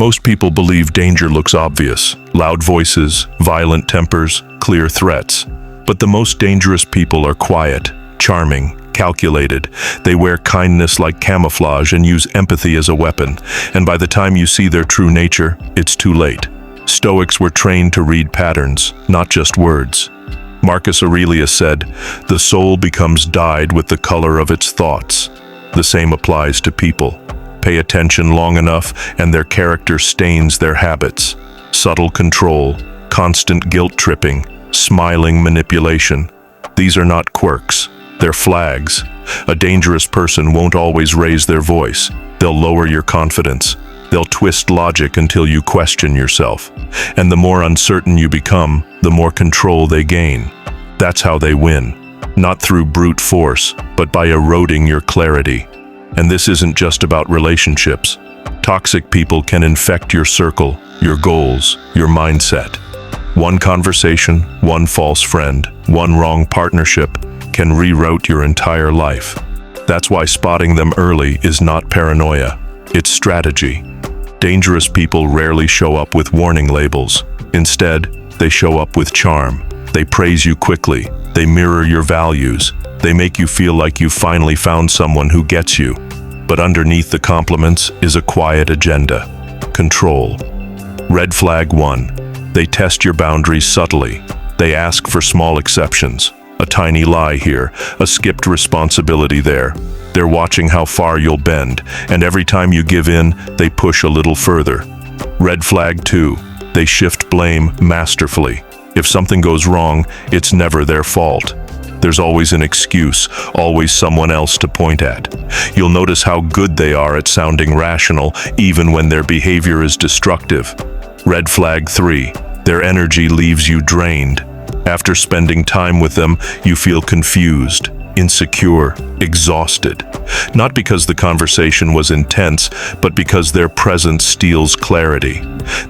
Most people believe danger looks obvious: loud voices, violent tempers, clear threats. But the most dangerous people are quiet, charming, calculated. They wear kindness like camouflage and use empathy as a weapon. And by the time you see their true nature, it's too late. Stoics were trained to read patterns, not just words. Marcus Aurelius said, "The soul becomes dyed with the color of its thoughts." The same applies to people. Pay attention long enough and their character stains their habits. Subtle control, constant guilt-tripping, smiling manipulation. These are not quirks, they're flags. A dangerous person won't always raise their voice. They'll lower your confidence. They'll twist logic until you question yourself. And the more uncertain you become, the more control they gain. That's how they win. Not through brute force, but by eroding your clarity. And this isn't just about relationships. Toxic people can infect your circle, your goals, your mindset. One conversation, one false friend, one wrong partnership can reroute your entire life. That's why spotting them early is not paranoia. It's strategy. Dangerous people rarely show up with warning labels. Instead, they show up with charm. They praise you quickly. They mirror your values. They make you feel like you've finally found someone who gets you. But underneath the compliments is a quiet agenda: control. Red flag 1. They test your boundaries subtly. They ask for small exceptions. A tiny lie here, a skipped responsibility there. They're watching how far you'll bend, and every time you give in, they push a little further. Red flag 2. They shift blame masterfully. If something goes wrong, it's never their fault. There's always an excuse, always someone else to point at. You'll notice how good they are at sounding rational, even when their behavior is destructive. Red flag 3. Their energy leaves you drained. After spending time with them, you feel confused, insecure, exhausted. Not because the conversation was intense, but because their presence steals clarity.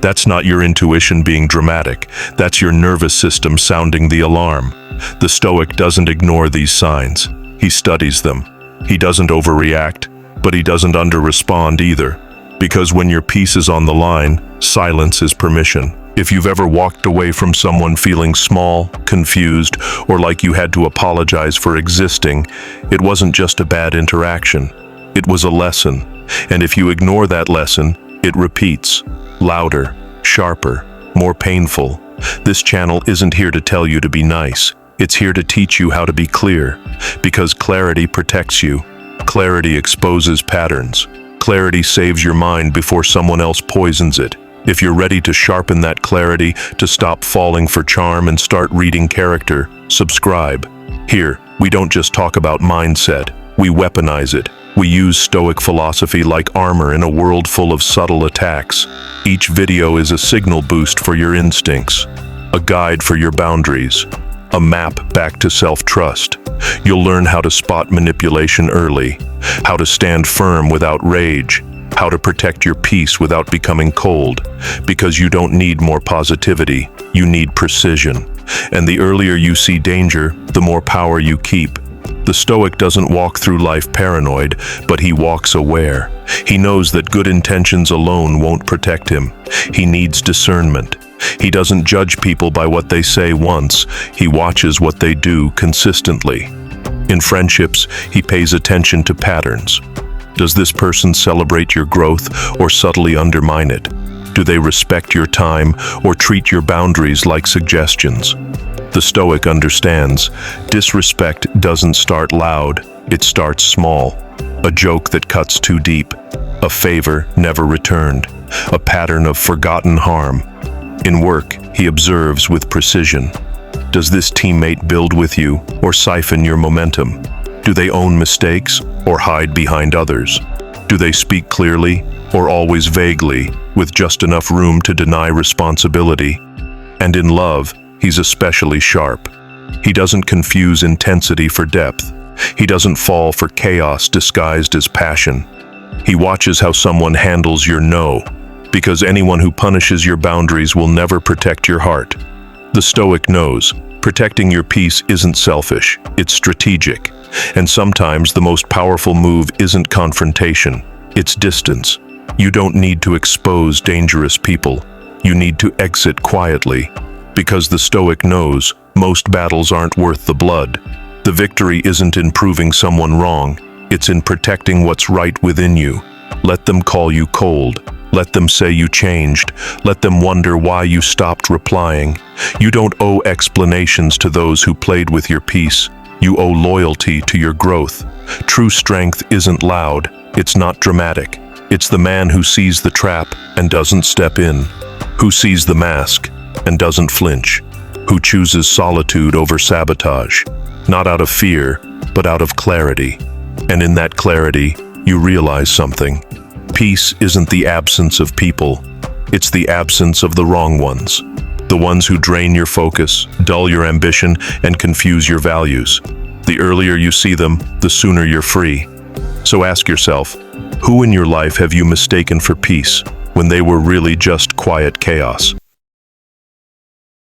That's not your intuition being dramatic. That's your nervous system sounding the alarm. The Stoic doesn't ignore these signs. He studies them. He doesn't overreact, but he doesn't under-respond either. Because when your peace is on the line, silence is permission. If you've ever walked away from someone feeling small, confused, or like you had to apologize for existing, it wasn't just a bad interaction. It was a lesson. And if you ignore that lesson, it repeats. Louder, sharper, more painful. This channel isn't here to tell you to be nice. It's here to teach you how to be clear. Because clarity protects you. Clarity exposes patterns. Clarity saves your mind before someone else poisons it. If you're ready to sharpen that clarity, to stop falling for charm and start reading character, subscribe. Here, we don't just talk about mindset, we weaponize it. We use Stoic philosophy like armor in a world full of subtle attacks. Each video is a signal boost for your instincts, a guide for your boundaries, a map back to self-trust. You'll learn how to spot manipulation early, how to stand firm without rage, how to protect your peace without becoming cold, because you don't need more positivity, you need precision. And the earlier you see danger, the more power you keep. The Stoic doesn't walk through life paranoid, but he walks aware. He knows that good intentions alone won't protect him. He needs discernment. He doesn't judge people by what they say once, he watches what they do consistently. In friendships, he pays attention to patterns. Does this person celebrate your growth or subtly undermine it? Do they respect your time or treat your boundaries like suggestions? The Stoic understands, disrespect doesn't start loud, it starts small. A joke that cuts too deep, a favor never returned, a pattern of forgotten harm. In work, he observes with precision. Does this teammate build with you or siphon your momentum? Do they own mistakes or hide behind others? Do they speak clearly or always vaguely, with just enough room to deny responsibility? And in love, he's especially sharp. He doesn't confuse intensity for depth. He doesn't fall for chaos disguised as passion. He watches how someone handles your no, because anyone who punishes your boundaries will never protect your heart. The Stoic knows, protecting your peace isn't selfish, it's strategic. And sometimes the most powerful move isn't confrontation, it's distance. You don't need to expose dangerous people. You need to exit quietly. Because the Stoic knows most battles aren't worth the blood. The victory isn't in proving someone wrong. It's in protecting what's right within you. Let them call you cold. Let them say you changed. Let them wonder why you stopped replying. You don't owe explanations to those who played with your peace. You owe loyalty to your growth. True strength isn't loud. It's not dramatic. It's the man who sees the trap and doesn't step in, who sees the mask and doesn't flinch, who chooses solitude over sabotage, not out of fear, but out of clarity. And in that clarity, you realize something. Peace isn't the absence of people. It's the absence of the wrong ones. The ones who drain your focus, dull your ambition, and confuse your values. The earlier you see them, the sooner you're free. So ask yourself, who in your life have you mistaken for peace when they were really just quiet chaos?